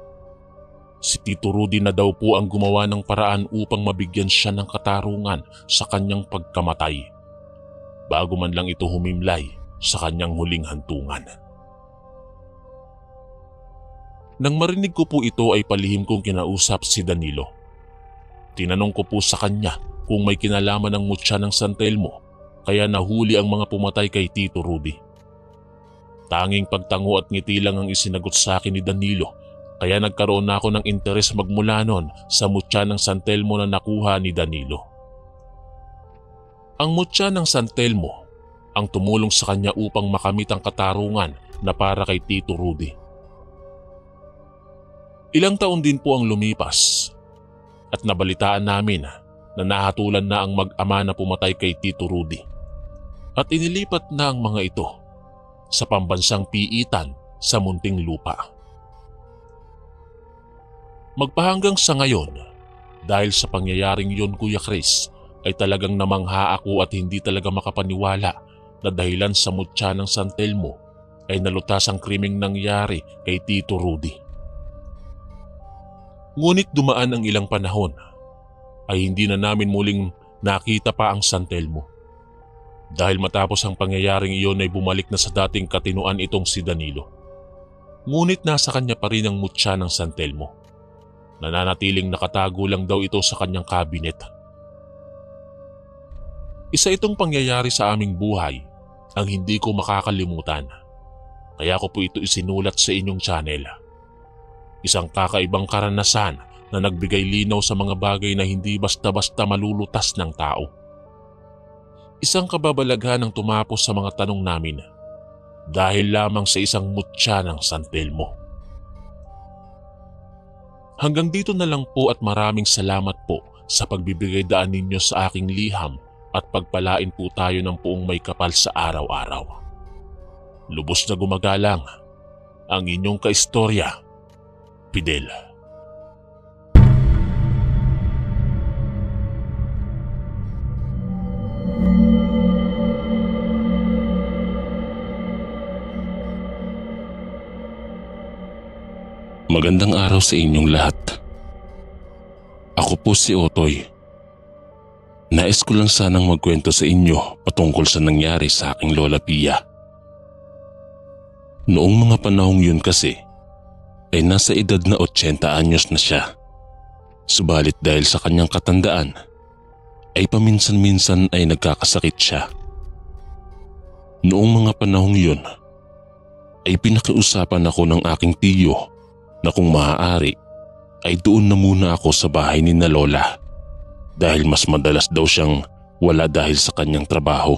Si Tito Rudy na daw po ang gumawa ng paraan upang mabigyan siya ng katarungan sa kanyang pagkamatay, bago man lang ito humimlay sa kanyang huling hantungan. Nang marinig ko po ito ay palihim kong kinausap si Danilo. Tinanong ko po sa kanya kung may kinalaman ng mutya ng San Telmo kaya nahuli ang mga pumatay kay Tito Rudy. Tanging pagtango at ngiti lang ang isinagot sa akin ni Danilo kaya nagkaroon na ako ng interes magmula noon sa mutya ng San Telmo na nakuha ni Danilo. Ang mutya ng San Telmo ang tumulong sa kanya upang makamit ang katarungan na para kay Tito Rudy. Ilang taon din po ang lumipas at nabalitaan namin na nahatulan na ang mag-ama na pumatay kay Tito Rudy at inilipat na ang mga ito sa pambansang piitan sa munting lupa. Magpahanggang sa ngayon, dahil sa pangyayaring yun Kuya Chris, ay talagang namangha ako at hindi talaga makapaniwala na dahilan sa mutya ng San Telmo ay nalutas ang krimeng nangyari kay Tito Rudy. Ngunit dumaan ang ilang panahon ay hindi na namin muling nakita pa ang San Telmo. Dahil matapos ang pangyayaring iyon ay bumalik na sa dating katinuan itong si Danilo. Ngunit nasa kanya pa rin ang mutya ng San Telmo. Nananatiling nakatago lang daw ito sa kanyang kabinet. Isa itong pangyayari sa aming buhay ang hindi ko makakalimutan. Kaya ko po ito isinulat sa inyong channel. Isang kakaibang karanasan na nagbigay linaw sa mga bagay na hindi basta-basta malulutas ng tao. Isang kababalaghan ang tumapos sa mga tanong namin dahil lamang sa isang mutya ng San Telmo. Hanggang dito na lang po at maraming salamat po sa pagbibigay daan ninyo sa aking liham at pagpalain po tayo ng puong may kapal sa araw-araw. Lubos na gumagalang ang inyong kaistorya, Fidel. Magandang araw sa inyong lahat. Ako po si Otoy. Nais ko lang sanang magkwento sa inyo patungkol sa nangyari sa aking Lola Pia. Noong mga panahong yun kasi, ay nasa edad na 80 anyos na siya. Subalit dahil sa kanyang katandaan, ay paminsan-minsan ay nagkakasakit siya. Noong mga panahong yun ay pinakiusapan ako ng aking tiyo na kung maaari ay doon na muna ako sa bahay ni na lola dahil mas madalas daw siyang wala dahil sa kanyang trabaho.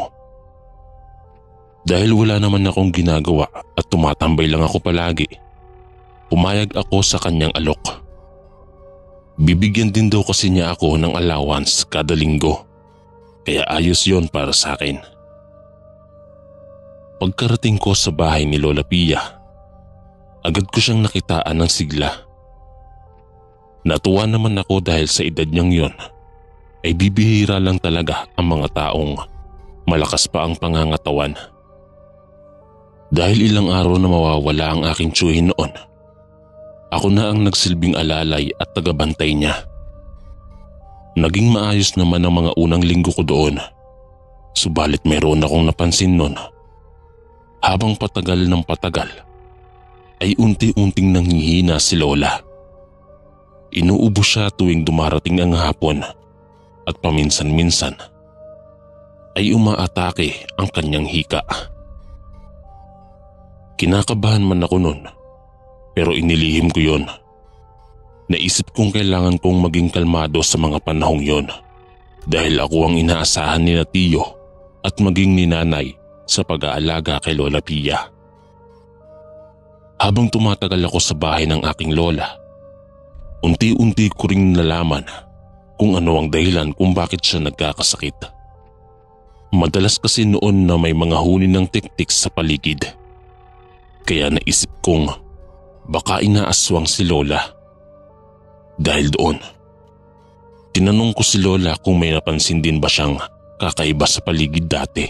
Dahil wala naman akong ginagawa at tumatambay lang ako palagi, pumayag ako sa kanyang alok. Bibigyan din daw kasi niya ako ng allowance kada linggo, kaya ayos yon para sa akin. Pagkarating ko sa bahay ni Lola Pia, agad ko siyang nakitaan ng sigla. Natuwa naman ako dahil sa edad niyang yon ay bibihira lang talaga ang mga taong malakas pa ang pangangatawan. Dahil ilang araw na mawawala ang aking tiyuhin noon, ako na ang nagsilbing alalay at tagabantay niya. Naging maayos naman ang mga unang linggo ko doon, subalit mayroon akong napansin noon. Habang patagal ng patagal, ay unti-unting nanghihina si Lola. Inuubo siya tuwing dumarating ang hapon at paminsan-minsan ay umaatake ang kanyang hika. Kinakabahan man ako noon, pero inilihim ko yon. Naisip kong kailangan kong maging kalmado sa mga panahong yon dahil ako ang inaasahan ni na tiyo at maging ni nanay sa pag-aalaga kay Lola Pia. Habang tumatagal ako sa bahay ng aking lola, unti-unti ko ring nalaman kung ano ang dahilan kung bakit siya nagkakasakit. Madalas kasi noon na may mga huni ng tiktik sa paligid. Kaya naisip kong baka inaaswang si Lola. Dahil doon, tinanong ko si Lola kung may napansin din ba siyang kakaiba sa paligid dati.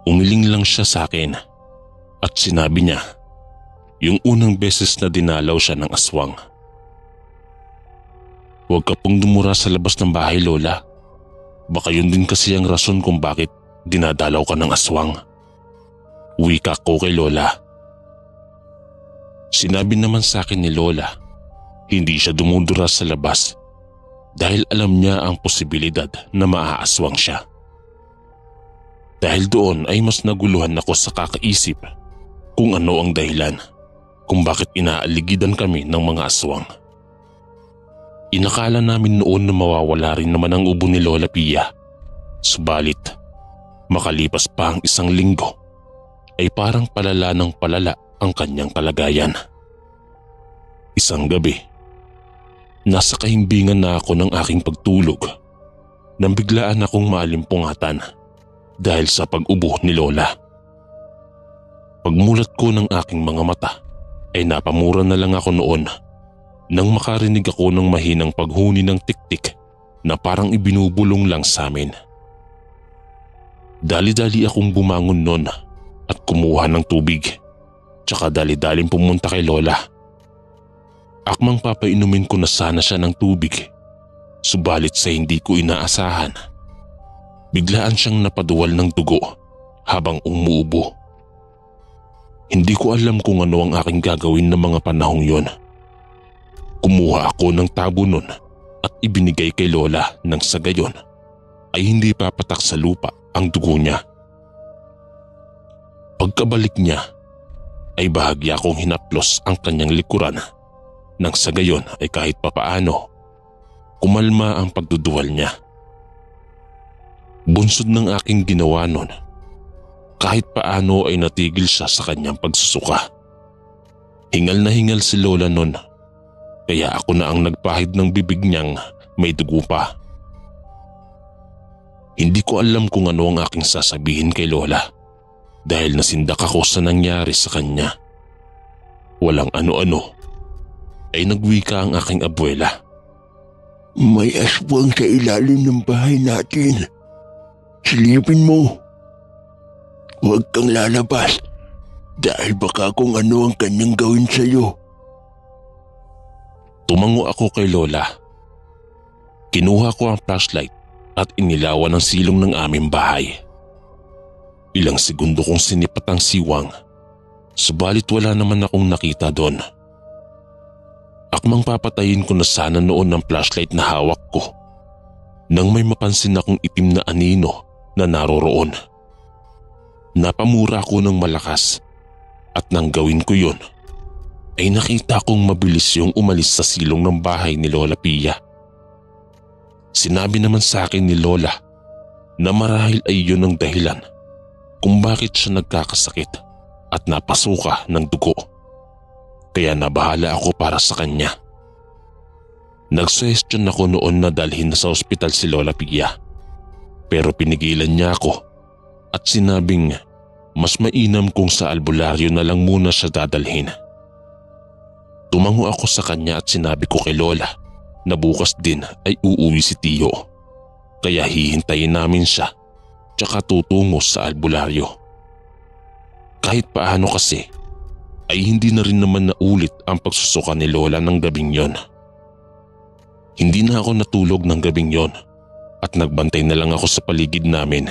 Umiling lang siya sa akin at sinabi niya yung unang beses na dinalaw siya ng aswang. "Huwag ka pong dumura sa labas ng bahay, Lola. Baka yun din kasi ang rason kung bakit dinadalaw ka ng aswang." Wika ko kay Lola. Sinabi naman sa akin ni Lola, hindi siya dumudura sa labas dahil alam niya ang posibilidad na maaaswang siya. Dahil doon ay mas naguluhan ako sa kakaisip kung ano ang dahilan kung bakit inaaligidan kami ng mga aswang. Inakala namin noon na mawawala rin naman ang ubo ni Lola Pia. Subalit, makalipas pa ang isang linggo, ay parang palala ng palala ang kanyang kalagayan. Isang gabi, nasa kahimbingan na ako ng aking pagtulog nang biglaan akong maalimpungatan dahil sa pag-ubo ni Lola. Pagmulat ko ng aking mga mata ay napamura na lang ako noon nang makarinig ako ng mahinang paghuni ng tiktik na parang ibinubulong lang sa amin. Dali-dali akong bumangon noon at kumuha ng tubig, tsaka dali-daling pumunta kay Lola. Akmang papainumin ko na sana siya ng tubig, subalit sa hindi ko inaasahan, biglaan siyang napaduwal ng dugo habang umuubo. Hindi ko alam kung ano ang aking gagawin ng mga panahong yon. Kumuha ako ng tabo nun at ibinigay kay Lola nang sa gayon ay hindi papatak sa lupa ang dugo niya. Pagkabalik niya ay bahagya kong hinaplos ang kanyang likuran nang sa gayon ay kahit papaano kumalma ang pagduduwal niya. Bunsod ng aking ginawa nun, kahit paano ay natigil siya sa kanyang pagsusuka. Hingal na hingal si Lola nun, kaya ako na ang nagpahid ng bibig niyang may dugo pa. Hindi ko alam kung ano ang aking sasabihin kay Lola dahil nasindak ako sa nangyari sa kanya. Walang ano-ano ay nagwika ang aking abuela. "May aswang sa ilalim ng bahay natin. Silipin mo. Huwag kang lalabas dahil baka kung ano ang kanyang gawin sa'yo." Tumango ako kay Lola. Kinuha ko ang flashlight at inilawan ang silong ng aming bahay. Ilang segundo kong sinipat ang siwang, subalit wala naman akong nakita doon. Akmang papatayin ko na sana noon ang flashlight na hawak ko nang may mapansin akong itim na anino na naroroon. Napamura ako ng malakas at nang gawin ko yun ay nakita kong mabilis yung umalis sa silong ng bahay ni Lola Pia. Sinabi naman sa akin ni Lola na marahil ay yun ang dahilan kung bakit siya nagkakasakit at napasuka ng dugo. Kaya nabahala ako para sa kanya. Nagsuhestyon ako noon na dalhin na sa ospital si Lola Pia. Pero pinigilan niya ako at sinabing mas mainam kung sa albularyo na lang muna siya dadalhin. Tumango ako sa kanya at sinabi ko kay Lola na bukas din ay uuwi si Tiyo. Kaya hihintayin namin siya tsaka tutungo sa albularyo. Kahit paano kasi ay hindi na rin naman naulit ang pagsusuka ni Lola ng gabing yon. Hindi na ako natulog ng gabing yon at nagbantay na lang ako sa paligid namin.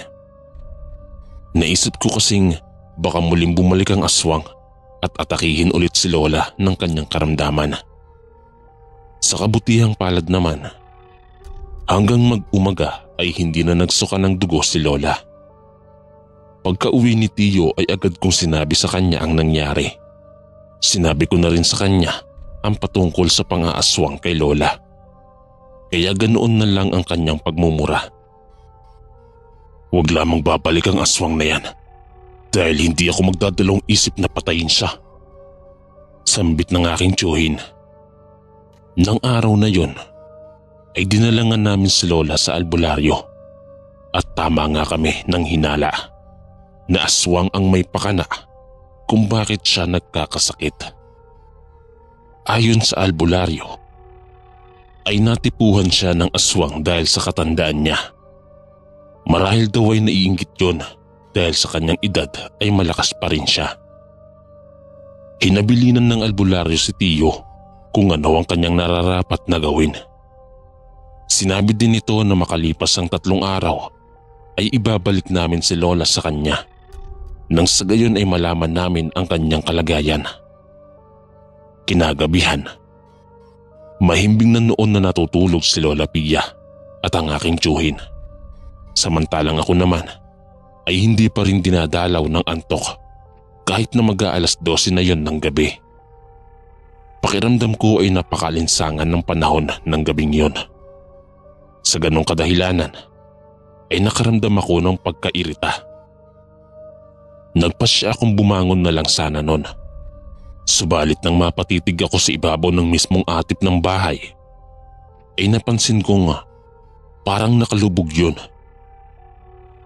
Naisip ko kasing baka muling bumalik ang aswang at atakihin ulit si Lola ng kanyang karamdaman. Sa kabutihang palad naman, hanggang mag-umaga ay hindi na nagsuka ng dugo si Lola. Pagka-uwi ni Tiyo ay agad kong sinabi sa kanya ang nangyari. Sinabi ko na rin sa kanya ang patungkol sa pang-aaswang kay Lola. Kaya ganoon na lang ang kanyang pagmumura. Huwag lamang babalik ang aswang na yan dahil hindi ako magdadalawang isip na patayin siya. Sambit ng aking tiyuhin. Nang araw na yon ay dinalangan namin si Lola sa albularyo at tama nga kami ng hinala na aswang ang may pakana kung bakit siya nagkakasakit. Ayon sa albularyo, ay natipuhan siya ng aswang dahil sa katandaan niya. Marahil daw ay naiinggit yun dahil sa kanyang edad ay malakas pa rin siya. Hinabilinan ng albularyo si Tiyo kung ano ang kanyang nararapat na gawin. Sinabi din nito na makalipas ang 3 araw ay ibabalik namin si Lola sa kanya nang sa gayon ay malaman namin ang kanyang kalagayan. Kinagabihan, mahimbing na noon na natutulog si Lola Pia at ang aking tiyuhin. Samantalang ako naman ay hindi pa rin dinadalaw ng antok kahit na mag-aalas 12 na yon ng gabi. Pakiramdam ko ay napakalinsangan ng panahon ng gabing yon. Sa ganong kadahilanan ay nakaramdam ako ng pagkairita. Nagpasya akong bumangon na lang sana nun. Subalit nang mapatitig ako sa ibabaw ng mismong atip ng bahay, ay napansin kong parang nakalubog yun.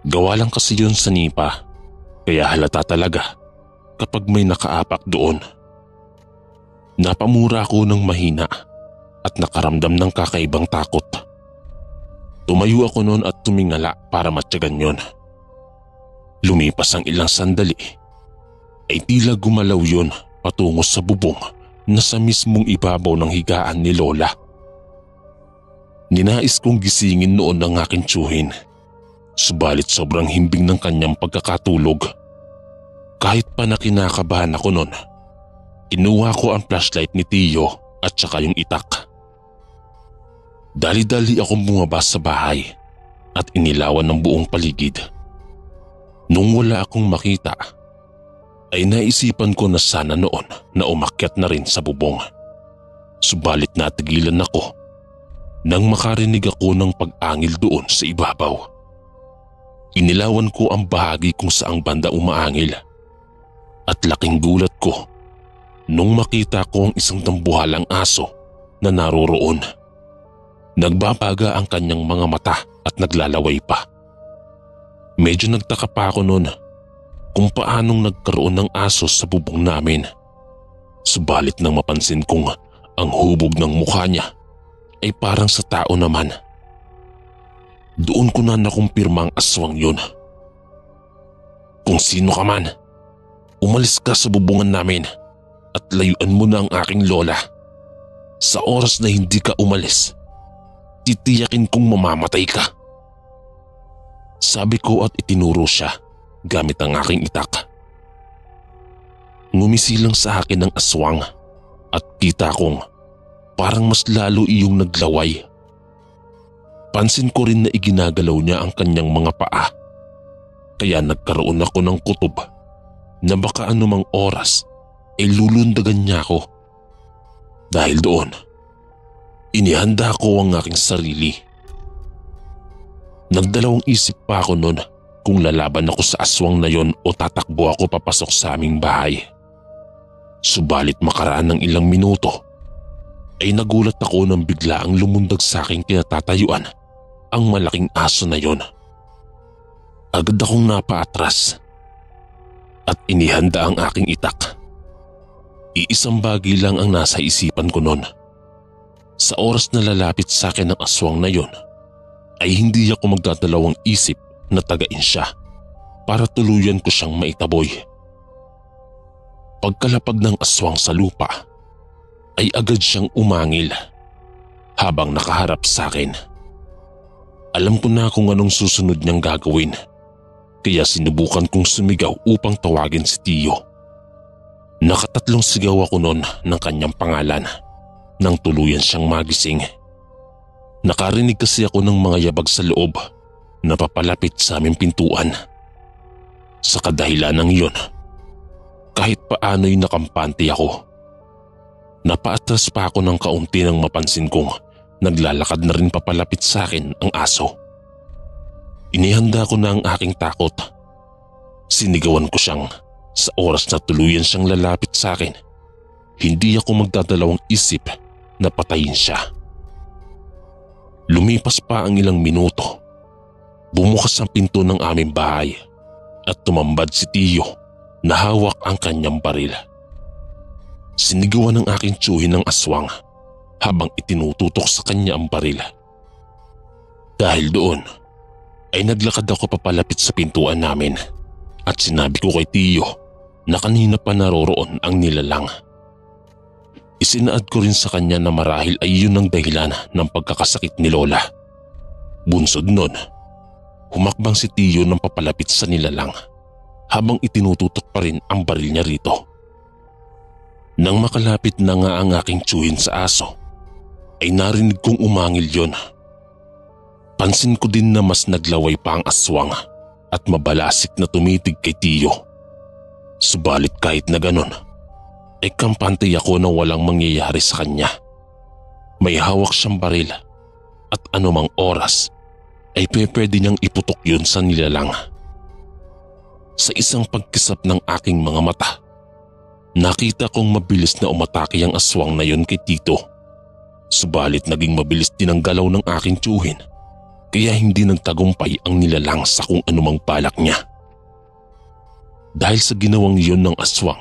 Gawa lang kasi yun sa nipa, kaya halata talaga kapag may nakaapak doon. Napamura ako ng mahina at nakaramdam ng kakaibang takot. Tumayo ako noon at tumingala para matyagan yun. Lumipas ang ilang sandali, ay tila gumalaw yun patungo sa bubong na sa mismong ibabaw ng higaan ni Lola. Ninais kong gisingin noon ng aking tiyuhin, subalit sobrang himbing ng kanyang pagkakatulog. Kahit pa na kinakabahan ako noon, kinuha ko ang flashlight ni Tiyo at saka yung itak. Dali-dali akong bumaba sa bahay at inilawan ng buong paligid. Nung wala akong makita, ay naisipan ko na sana noon na umakyat na rin sa bubong. Subalit natigilan ako nang makarinig ako ng pag-angil doon sa ibabaw. Inilawan ko ang bahagi kung saang banda umaangil at laking gulat ko nung makita ko ang isang dambuhalang aso na naroroon. Nagbabaga ang kanyang mga mata at naglalaway pa. Medyo nagtaka pa ako noon kung paanong nagkaroon ng aso sa bubong namin. Subalit nang mapansin kong ang hubog ng mukha niya ay parang sa tao naman, doon ko na nakumpirma ang aswang yun. Kung sino ka man, umalis ka sa bubungan namin at layuan mo na ang aking lola. Sa oras na hindi ka umalis, titiyakin kong mamamatay ka. Sabi ko at itinuro siya gamit ang aking itak. Ngumisilang sa akin ang aswang at kita kong parang mas lalo iyong naglaway. Pansin ko rin na iginagalaw niya ang kanyang mga paa. Kaya nagkaroon ako ng kutob na baka anumang oras ay lulundagan niya ako. Dahil doon, inihanda ko ang aking sarili. Nagdalawang isip pa ako noon kung lalaban ako sa aswang na yon o tatakbo ako papasok sa aming bahay. Subalit makaraan ng ilang minuto ay nagulat ako nang biglaang lumundag sa aking kinatatayuan ang malaking aso na yon. Agad akong napaatras at inihanda ang aking itak. Iisang bagay lang ang nasa isipan ko noon. Sa oras na lalapit sa akin ang aswang na yon, ay hindi ako magdadalawang isip na tagain siya para tuluyan ko siyang maitaboy. Pagkalapag ng aswang sa lupa, ay agad siyang umangil habang nakaharap sa akin. Alam ko na kung anong susunod niyang gagawin, kaya sinubukan kong sumigaw upang tawagin si Tiyo. Nakatatlong sigaw ako noon ng kanyang pangalan nang tuluyan siyang magising. Nakarinig kasi ako ng mga yabag sa loob na papalapit sa aming pintuan. Sa kadahilan ng iyon, kahit paano'y nakampante ako. Napaatras pa ako ng kaunti nang mapansin kong naglalakad na rin papalapit sa akin ang aso. Inihanda ko na ang aking takot. Sinigawan ko siyang sa oras na tuluyan siyang lalapit sa akin, hindi ako magdadalawang isip na patayin siya. Lumipas pa ang ilang minuto. Bumukas ang pinto ng aming bahay at tumambad si Tiyo na hawak ang kanyang baril. Sinigawan ng aking tiyuhin ng aswang habang itinututok sa kanya ang baril. Dahil doon, ay naglakad ako papalapit sa pintuan namin at sinabi ko kay Tiyo na kanina pa naroroon ang nilalang. Isinaad ko rin sa kanya na marahil ay yun ang dahilan ng pagkakasakit ni Lola. Bunsod nun, humakbang si Tiyo ng papalapit sa nilalang habang itinututok pa rin ang baril niya rito. Nang makalapit na nga ang aking tiyuhin sa aso, ay narinig kong umangil yon. Pansin ko din na mas naglaway pa ang aswang at mabalasik na tumitig kay Tiyo. Subalit kahit na ganon, ay kampante ako na walang mangyayari sa kanya. May hawak siyang baril at anumang oras ay pwede niyang iputok yun sa nilalang. Sa isang pagkisap ng aking mga mata, nakita kong mabilis na umatake ang aswang na yun kay Tito. Subalit naging mabilis din ang galaw ng aking tiyuhin, kaya hindi nagtagumpay ang nilalang sa kung anumang balak niya. Dahil sa ginawang yun ng aswang,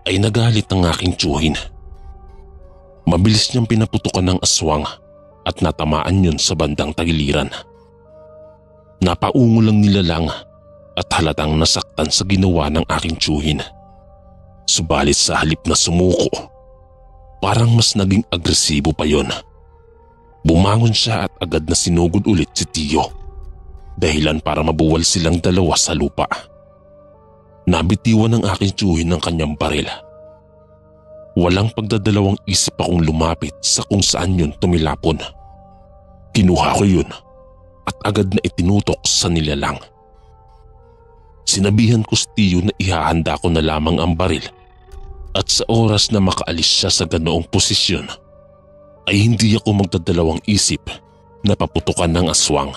ay nagalit ang aking tiyuhin. Mabilis niyang pinaputukan ng aswang at natamaan yun sa bandang tagiliran. Napaungo lang nilalang at halatang nasaktan sa ginawa ng aking tiyuhin. Subalit sa halip na sumuko, parang mas naging agresibo pa yon. Bumangon siya at agad na sinugod ulit si Tiyo, dahilan para mabuwal silang dalawa sa lupa. Nabitiwan ng aking tiyuhin ng kanyang baril. Walang pagdadalawang isip akong lumapit sa kung saan yun tumilapon. Kinuha ko yun at agad na itinutok sa nilalang. Sinabihan ko si Tiyo na ihahanda ko na lamang ang baril at sa oras na makaalis siya sa ganoong posisyon ay hindi ako magdadalawang isip na paputukan ng aswang.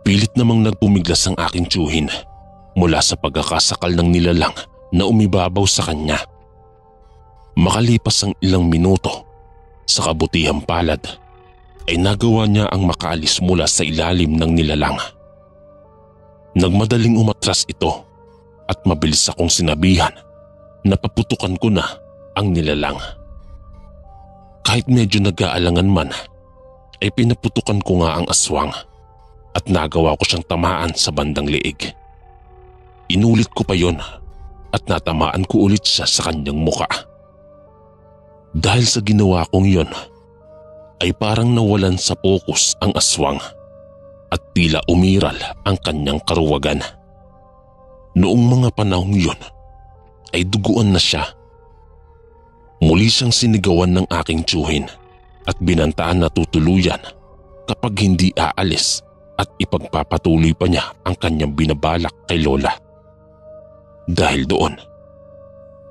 Pilit namang nagpumiglas ang aking tiyuhin mula sa pagkakasakal ng nilalang na umibabaw sa kanya. Makalipas ang ilang minuto, sa kabutihang palad, ay nagawa niya ang makaalis mula sa ilalim ng nilalang. Nagmadaling umatras ito at mabilis akong sinabihan na paputukan ko na ang nilalang. Kahit medyo nag-aalangan man, ay pinaputukan ko nga ang aswang at nagawa ko siyang tamaan sa bandang leeg. Inulit ko pa yon at natamaan ko ulit siya sa kanyang muka. Dahil sa ginawa kong yon, ay parang nawalan sa pokus ang aswang at tila umiral ang kanyang karuwagan. Noong mga panahong yon, ay duguan na siya. Muli siyang sinigawan ng aking tiyuhin at binantaan na tutuluyan kapag hindi aalis at ipagpapatuloy pa niya ang kanyang binabalak kay Lola. Dahil doon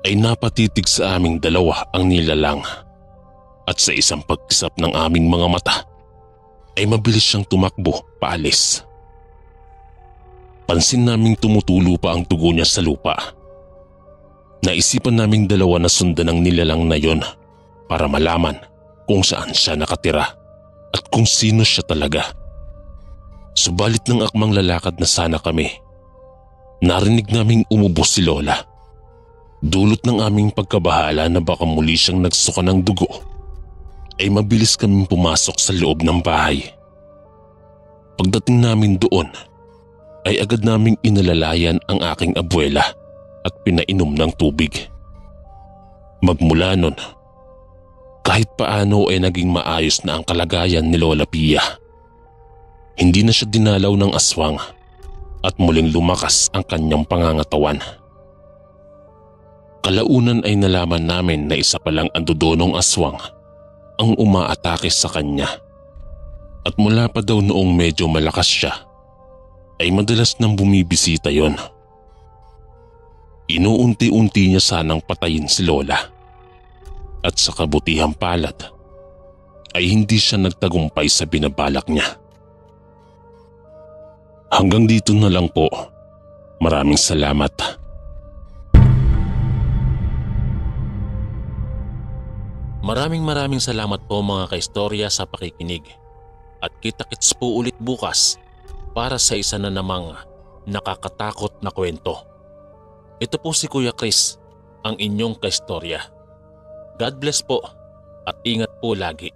ay napatitig sa aming dalawa ang nilalang at sa isang pagkisap ng aming mga mata ay mabilis siyang tumakbo paalis. Pansin naming tumutulo pa ang dugo niya sa lupa. Naisipan naming dalawa na sundan ang nilalang na yon para malaman kung saan siya nakatira at kung sino siya talaga. Subalit ng akmang lalakad na sana kami, narinig naming umubos si Lola. Dulot ng aming pagkabahala na baka muli siyang nagsuka ng dugo, ay mabilis kaming pumasok sa loob ng bahay. Pagdating namin doon, ay agad naming inalalayan ang aking abuela at pinainom ng tubig. Magmula nun, kahit paano ay naging maayos na ang kalagayan ni Lola Pia. Hindi na siya dinalaw ng aswang at muling lumakas ang kanyang pangangatawan. Kalaunan ay nalaman namin na isa palang andodonong aswang ang umaatake sa kanya. At mula pa daw noong medyo malakas siya, ay madalas nang bumibisita yon. Inuunti-unti niya sanang patayin si Lola. At sa kabutihang palad, ay hindi siya nagtagumpay sa binabalak niya. Hanggang dito na lang po. Maraming salamat. Maraming salamat po mga kaistorya sa pakikinig. At kita-kits po ulit bukas para sa isa na namang nakakatakot na kwento. Ito po si Kuya Chris, ang inyong kaistorya. God bless po at ingat po lagi.